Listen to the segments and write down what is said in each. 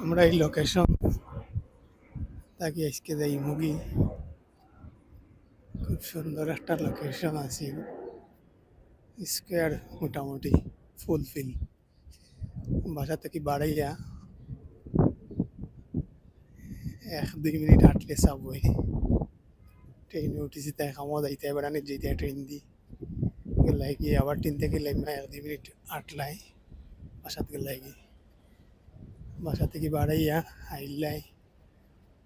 আমরা এই লোকেশন থাকি আজকে যাই মুগি। খুব সুন্দর একটা লোকেশন আছে, স্কোয়ার মোটামুটি ফুলফিল। বাসা থেকে বাড়াইয়া 1-2 মিনিট হাঁটলে সাবওয়ে। ট্রেনে উঠেছি তাই খামো যাইতে বেড়ানি যেতে ট্রেন দি গেলাই গিয়ে আবার ট্রেন থেকে লাইমা 1-2 মিনিট আটলাই বাসা থেকে লাগি। বাসা থেকে বাড়াইয়া আইলাই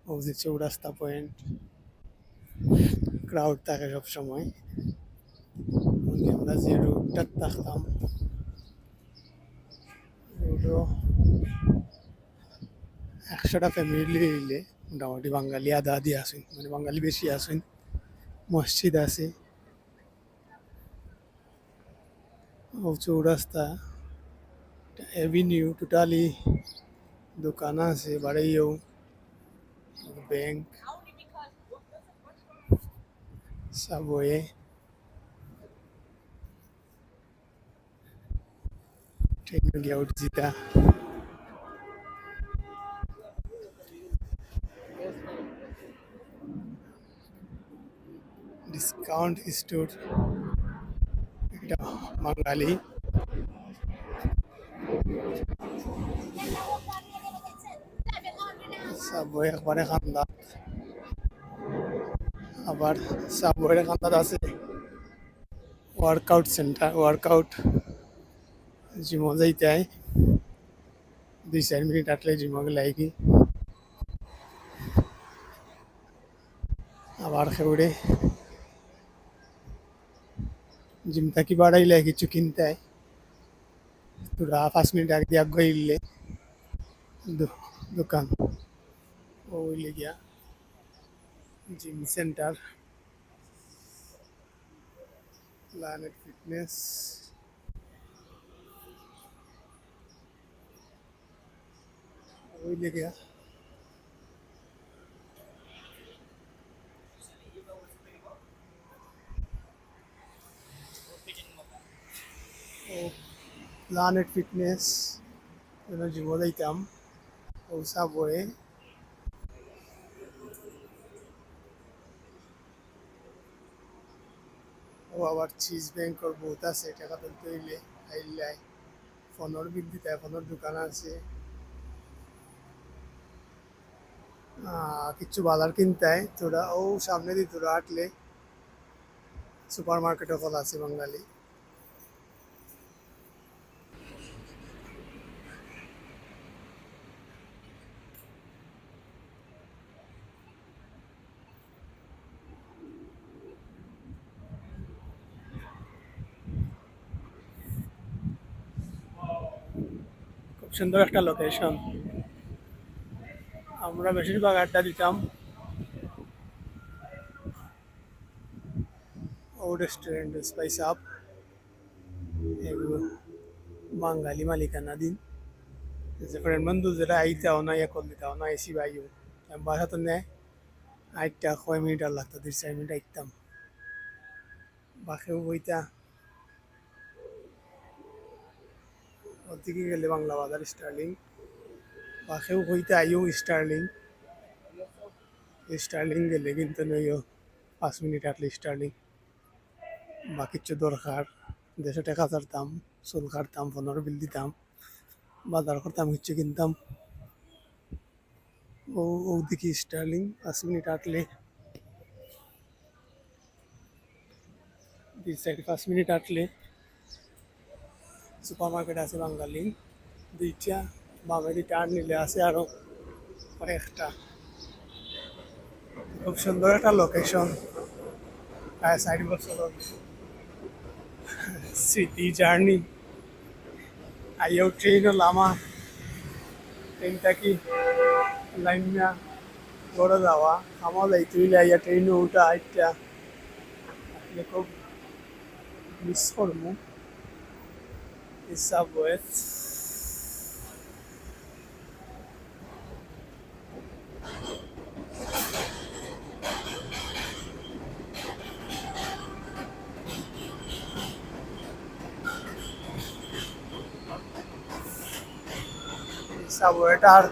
ও যে চৌরাস্তা পয়েন্ট, ক্রাউড থাকে সব সময়। আমরা যে রোডটা থাকতাম রোডও 100টা ফ্যামিলি হইলে মোটামুটি বাঙালি আধা আধি আসুন, মানে বাঙালি বেশি আসুন। মসজিদ আছে, ও চৌরাস্তা এভিনিউ টোটালি দোকান আছে বাড়াইও, ব্যাংক, সাবওয়ে। ট্রেন গিয়া উঠছি তা ডিসকাউন্ট স্টোর, এটা বাঙালি। সাবওয়ে একবারে খান্দা, আবার সাবওয়ে খান্দাত আছে ওয়ার্কআউট সেন্টার, ওয়ার্কআউট জিমও যাইতে হয়। 2-4 মিনিট হাঁটলে জিমও লাগি, আবার খেউড়ে জিম থাকি বাড়াইলে কিছু কিনতে হয়। তোরা 5 মিনিট আগে দিয়ে গইলে দোকান ওইলে গিয়া জিম সেন্টার, প্ল্যানেট ফিটনেস। ওইলে গিয়া প্ল্যানেট ফিটনেস জিমও যাইতাম ও সাবওয়ে। ও আবার চিজ ব্যাংকর বহুত আছে, টাকা তুলতে হইলে আইলাই ফোনের বিল দিতে হয়, ফোনের দোকান আছে। কিচ্ছু বাজার কিনতে হয় তোরা ও সামনে দিয়ে তোরা হাঁটলে সুপার মার্কেটও ফল আছে বাঙালি। খুব সুন্দর একটা লোকেশন। আমরা বেশিরভাগ আড্ডা দিতাম ও রেস্টুরেন্ট স্পাইস আপ, এগুলো বাঙালি মালিকানাধীন। যে ফ্রেন্ড বন্ধু যেটা আইতাও না ইয়া করলে তাও না এসি বাইও বাসা তো নেয় আইটা 6 মিনিট আর লাগতো, 2-4 মিনিট আইতাম। বাসেও বইতা ওদিকে গেলে বাংলা বাজার স্টার্লিং, বাসেও বইতে আইও স্টার্লিং। স্টার্লিং গেলে কিন্তু নইও 5 মিনিট আটলে স্টার্লিং। বা কিছু দরকার 150 টাকা ছাড়তাম, চুল কাটতাম, ফোনের বিল দিতাম, বাজার করতাম, কিছু কিনতাম ও ওদিকে স্টার্লিং। 5 মিনিট হাঁটলে 5 মিনিট হাঁটলে সুপার মার্কেট আছে বাঙালি 2টা, বামে 2টা আর নিলে আছে আরো কয়েকটা। খুব সুন্দর একটা লোকেশন, প্রায় 60 বছর স্মৃতি জার্নি। আইও ট্রেনও লামা, ট্রেনটা কি লাইন না গড়ে যাওয়া আমার যাইতে হইলে আইয়া ট্রেনও উঠা আইটা খুব মিস করবো সাবওয়ে। সাবওয়েটার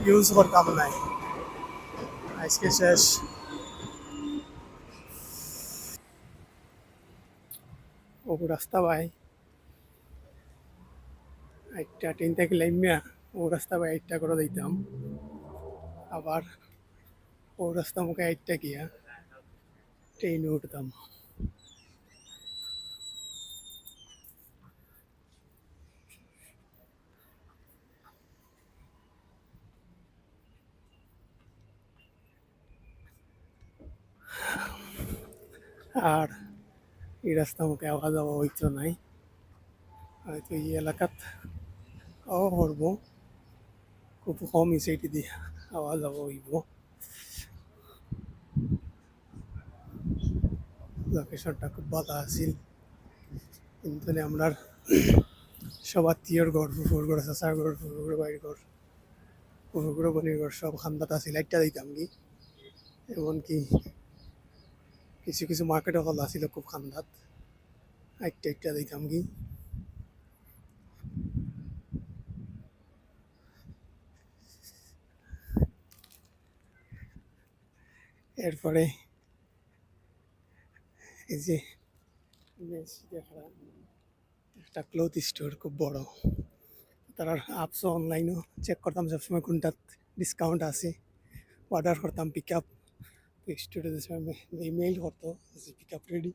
ইউজ করতাম নাই, আজকে শেষ। ও রাস্তা ভাই একটা ট্রেন থেকে লাইমিয়া ও রাস্তা ভাই একটা করে দিতাম, আবার ও রাস্তা মুখে একটা গিয়া ট্রেনে উঠতাম। আর এই রাস্তা মুখে আওয়া যাওয়া হইতো নাই, হয়তো এই এলাকাত ও করবো, খুব কম ইসেটি দিয়ে আওয়া যাওয়া হইব। লোকেশনটা খুব ভালো আছিল, কিন্তু আমরা সব আত্মীয়র ঘর, ফুফুর ঘর, চাচার ঘর, ফুফুর বাড়ির ঘর, ফুফুর বোনের ঘর সব খান্দাত আছিল, একটা দিতাম কি। এমনকি কিছু কিছু মার্কেটে হল আছিল খুব খান্দাত, একটা একটা দিতাম কি। এরপরে এই যে একটা ক্লথ স্টোর খুব বড়, তার আপসও অনলাইনও চেক করতাম সবসময় কোনটাত ডিসকাউন্ট আছে, অর্ডার করতাম পিক আপ। স্টোরে যে সময় ইমেইল করতো যে পিক আপ রেডি,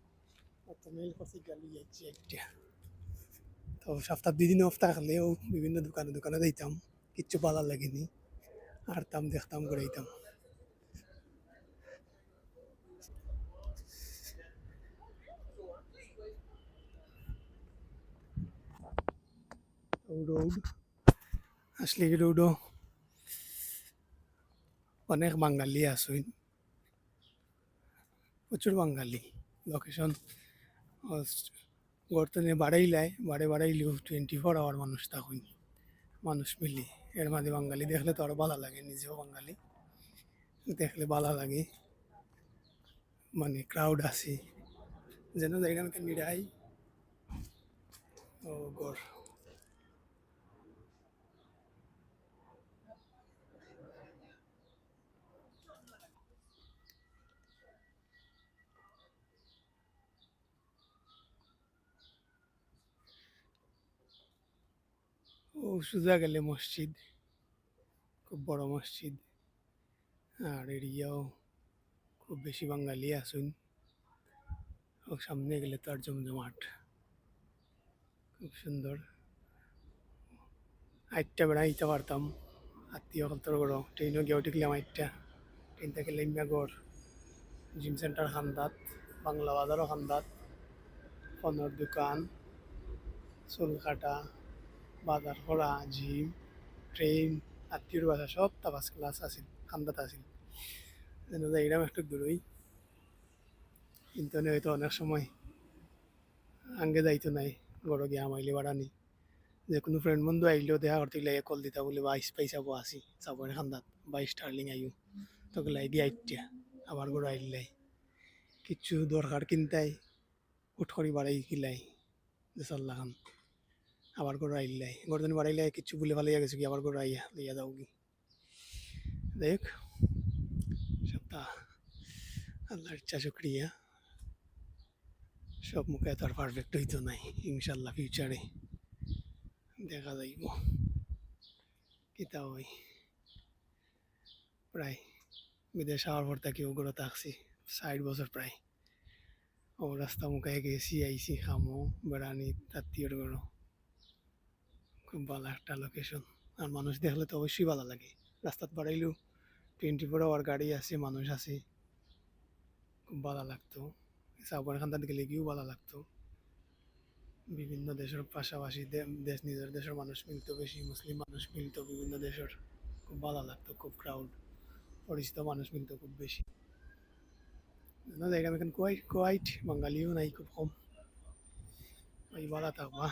অত মেইল করছে গেলি যাচ্ছি একটা। তো সপ্তাহ 2 দিন অফ থাকলেও বিভিন্ন দোকানে দোকানে দিতাম, কিচ্ছু ভালো লাগেনি, আরতাম দেখতাম করে দিতাম। রোড আসলে এই রোডও অনেক বাঙালি আসুন, প্রচুর বাঙালি। লোকেশন গর্তনে বাড়াইলাই, বাড়াইলেও 24 আওয়ার মানুষ তখন, মানুষ মিলি। এর মাঝে বাঙালি দেখলে তো আরো ভালো লাগে, নিজেও বাঙালি দেখলে ভালো লাগে, মানে ক্রাউড আছে যেন জায়গাকে নিরাই। ও গর ও সোজা গেলে মসজিদ, খুব বড় মসজিদ। আর এরিয়াও খুব বেশি বাঙালি আসুন, ও সামনে গেলে তো আর জমজমাট, খুব সুন্দর। আটটা বেড়াইতে পারতাম, আত্মীয় কলতর গড় ট্রেনও গিয়ে উঠলাম আটটা, ট্রেন থেকে লেমিয়া গড়, জিম সেন্টার খান্দাত, বাংলা বাজারও খান্দাত, ফোনের দোকান, চুল কাটা, বাজার করা, জিম, ট্রেন, আত্মীয়র বাসা সব তা ফার্স্ট ক্লাস আছিল, খান্দাত আছিল। যেন যাইলাম একটু দূরই, কিন্তু হয়তো অনেক সময় আগে যাইতো নাই, গড় গিয়া আমাইলে বাড়ানি। যে কোনো ফ্রেন্ড বন্ধু আইলেও দেখা করতে গেলে কল দিতা বলে 22 পাইসাবো আসি চাপড়ে খান্দাত, 22 স্টার্লিং আইও, তোকে লাই গিয়ে আইটিয়া আবার গড় আইলাই কিচ্ছু দরকার কিনতাই উঠ করি বাড়াই কিলাই যে চল্লা খান, আবার গড় আইলাই গড়দিন বাড়াইলে কিচ্ছু বলে ভালো গেছে কি, আবার গড় আইয়া লইয়া যাও কি। দেখ সপ্তাহ আল্লাহর ইচ্ছা শুক্রিয়া, সব মুখে তো আর পারফেক্ট হইতো নাই, ইনশাল্লাহ ফিউচারে দেখা যাইব কিতা হয়। প্রায় বিদেশ হওয়ার পর থেকে ওগুলো থাকছি 60 বছর প্রায়, ও রাস্তা মুখে গেছি আইসি খামো বেড়ানি আত্মীয়র গড়ো, খুব ভালো একটা লোকেশন। আর মানুষ দেখলে তো অবশ্যই ভালো লাগে, রাস্তাত বাড়াইলেও 24 আওয়ার গাড়ি আছে, মানুষ আছে, খুব ভালো লাগতো। সাবরখান্দাত গেলে গিয়েও ভালো লাগতো, বিভিন্ন দেশের পাশাপাশি দেশ নিজের দেশের মানুষ মিলতো, বেশি মুসলিম মানুষ মিলতো বিভিন্ন দেশের, খুব ভালো লাগতো, খুব ক্রাউড, পরিচিত মানুষ মিলতো খুব বেশি। না জায়গা এখানে কোয়াইট কোয়াইট বাঙালিও নাই খুব কম, ওই ভালো থাকবা।